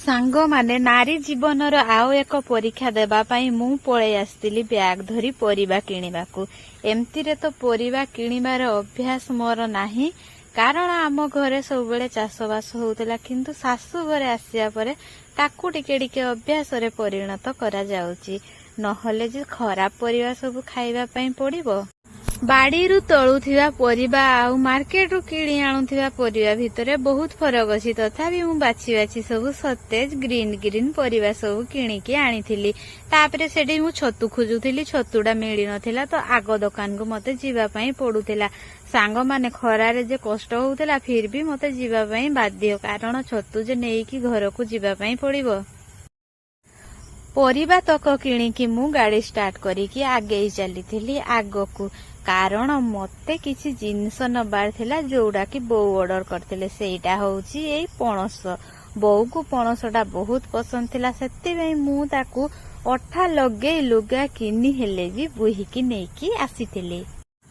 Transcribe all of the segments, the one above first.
सांग माने नारी जीवनर आउ एक परीक्षा देबा पई मु पळे आस्तिली बैग धरी परिबा किनिबाकू। एमतीरे तो परिबा किनिबार अभ्यास मोर नाही, कारण आम घरे सब बेले चाषबास होउतला, किंतु सासू घरे आसिया परे ताकू टिके टिके अभ्यास रे परिणत करा जाउची, नहले जे खराब परिबा सब खाइबा पई पड़िबो। बाड़ीरू तळुथिबा परिबा आउ मार्केटरू किणी आणुथिबा परिबा भितरे बहुत फरक अछि, तथापि मु बाछि बाछि सब सतेज ग्रीन ग्रीन परिबा सब किणिकी आनिथिली। तापरे सेठी मु छतु खोजुथिली, छतुडा मिली नथिला, तो आगो दुकान को मते जीवा पई पडुथिला। सांग माने खरारे जे कष्ट होउथिला, फिर भी मते जीवा पई बाध्य, कारण छतु जे नेईकी घर को जीवा पई पड़िबो। परिबा तक किणिकी मु गाड़ी स्टार्ट करिकी आगे चलीथिली आगकू, कारण मते किछि जिनिस नबार थिला जोडा कि बो ऑर्डर करथिले। सेटा होउची एई पणस। बो को पणसटा बहुत पसंद थिला, सेति बेई मु ताकू अठा लगे लुगा किनी हेले भी बुहिकी नेकी आसीथिले।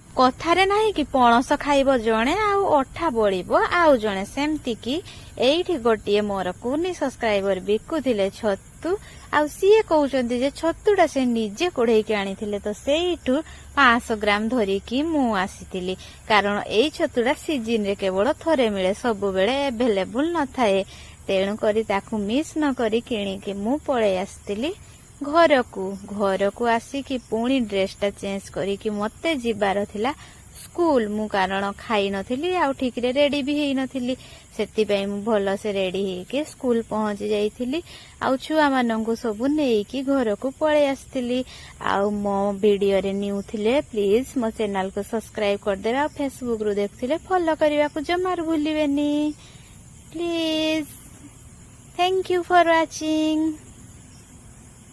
कथारे नाही कि पणस खाइबो जणे आउ अठा बळिबो आउ जणे, सेमति कि एइठी गोटिए मोर कुनी सब्सक्राइबर बिकुथिले छतु, आउ सीए कहउचंती जे छतुडा से निजे कोढेकी आनिथिले, तो सेइठु 500 ग्राम धरिकी मु आसीथिली, कारण एई छतुडा सीजन रे केवल थरे मिले, सब बेले अवेलेबल न थाए। तेणु करी ताकू मिस न करी किणिकी मु पळे आस्तिली घरकू आसिकी पुणी ड्रेसटा चेंज करिकी मते जिबार थिला स्कूल। मु कारण खाई नथिली आउ ठीक रे रेडी भी हेई नथिली, सेति पई मु भलो से रेडी हेके स्कूल पहुंची जाइथिली। आउ छुआ मानंकु सबु नेईकी घरकू पळे आस्तिली। आउ मो वीडियो रे न्यू थिले प्लीज मो चैनल को सब्सक्राइब कर देबा, आ फेसबुक रो देखथिले फॉलो करिबा को जमार भूलिबेनी please. Thank you for watching.